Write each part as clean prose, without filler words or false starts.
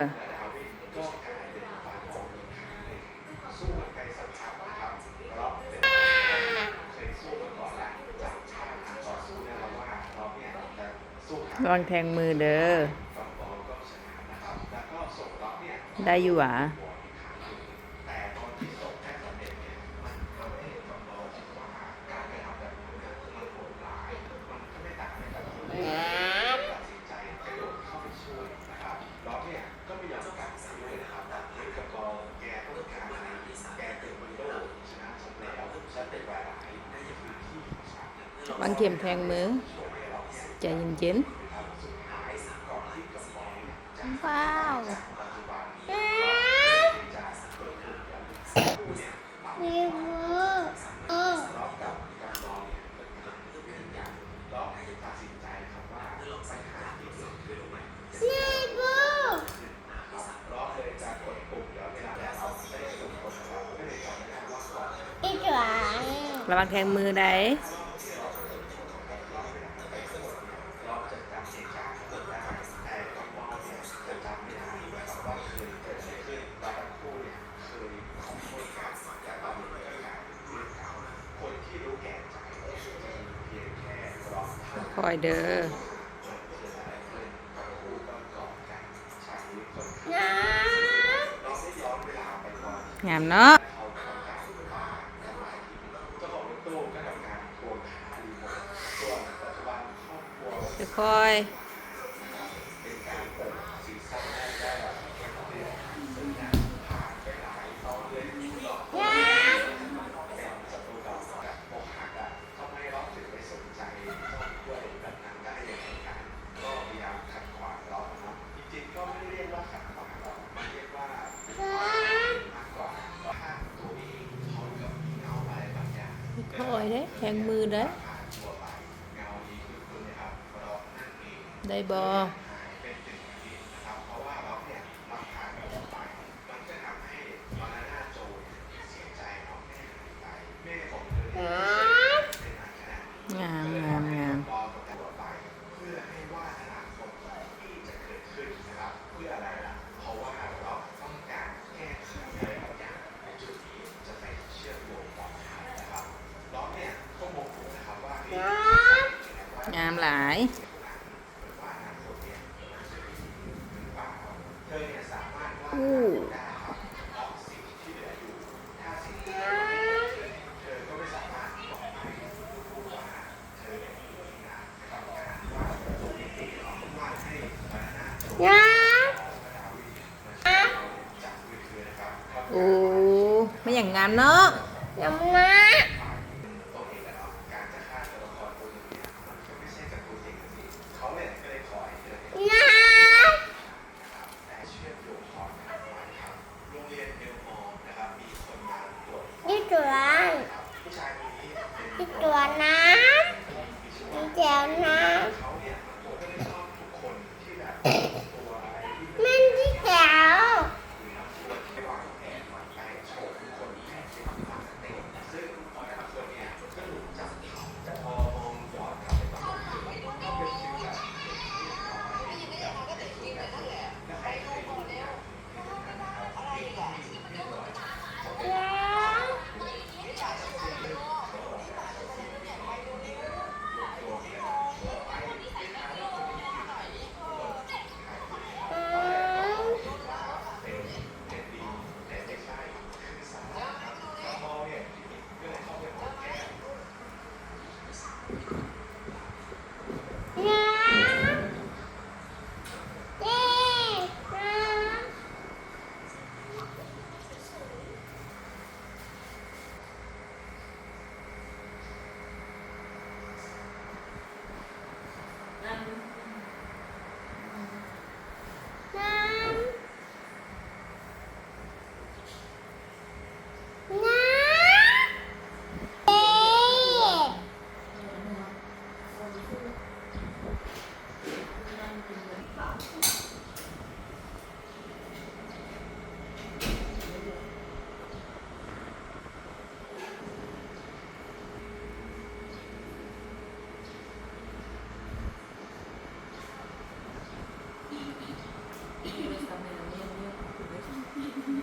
ระวังแทงมือเด้อได้อยู่หวะวางเข็มแทงมือใจเย็นๆว้าวนี่บูนี่บูอีกหลังระวังแทงมือได้คอยเด้อน้งามเนาะค่อยเด้แทงมือได้ได้บองามหลายโอ้ไม่อย่างงั้นเนาะน้ำนะนี่ตัวนี่ตัวน้ำนี่แก้วน้ำมันที่แก้ว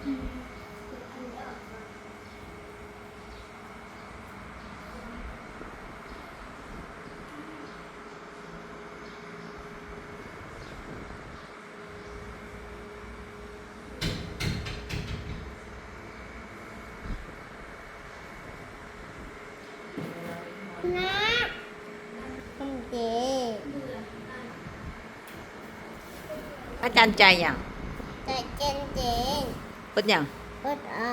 นะคุณเจ อาจารย์ใจอย่าง แต่เจนเจน อดอย่าง อดเอา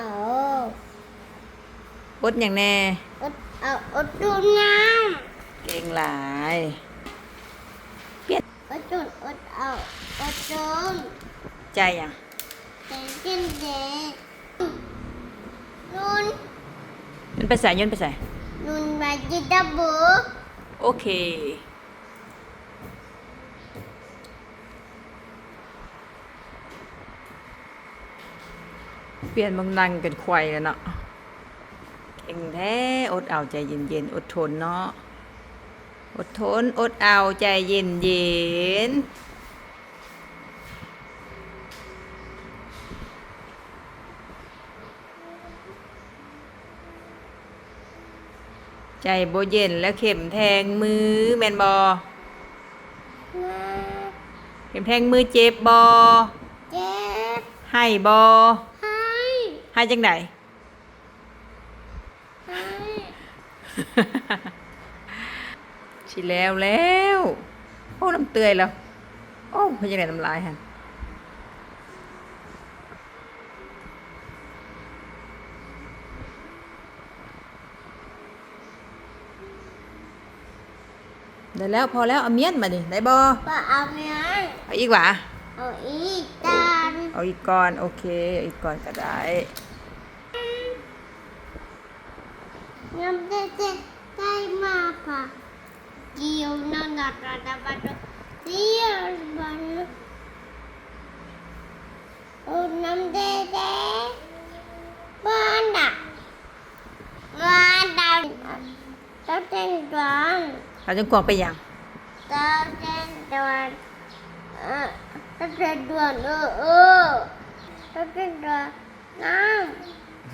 อดอย่างแน่ อดเอาอดดูน้ เก่งหลาย ำอดจุนอดเอาอดจุน ใจอย่าง แต่เจนเจนนุ่น มันไปใส่ย่นไปใส่ นุ่นมาจิตาบุ โอเค เปลี่ยนบางนังเป็นควายแล้วเนาะเก่งแท้อดเอาใจเย็นๆอดทนเนาะอดทนอดเอาใจเย็นๆใจบ่เย็นแล้วเข็มแทงมือแม่นบ่ นะ เข็มแทงมือเจ็บบ่ เจ็บ ให้บ่ ให้ ให้จังได ให้ สิแล้วโอ้น้ำเตยแล้วโอ้เพิ่นจังได๋น้ำลายหั่นได้แล้วพอแล้วเอาเมียนมาดิได้บ่ ก็เอาเนี้ย เอาอีกหวะ เอาอีกจาน เอาอีกก่อนโอเคเอาอีกก่อนก็ได้ น้ำเด็ดได้มาค่ะเกี่ยวน้ำหนักระดับบัตรเสียบันโอ้น้ำเด็ดบ้านอ่ะบ้านดาวต้องเต้นดวน เราจังกวางไปยัง ต้องเต้นดวนต้องเต้นดวนต้องเต้นดวนน้ำ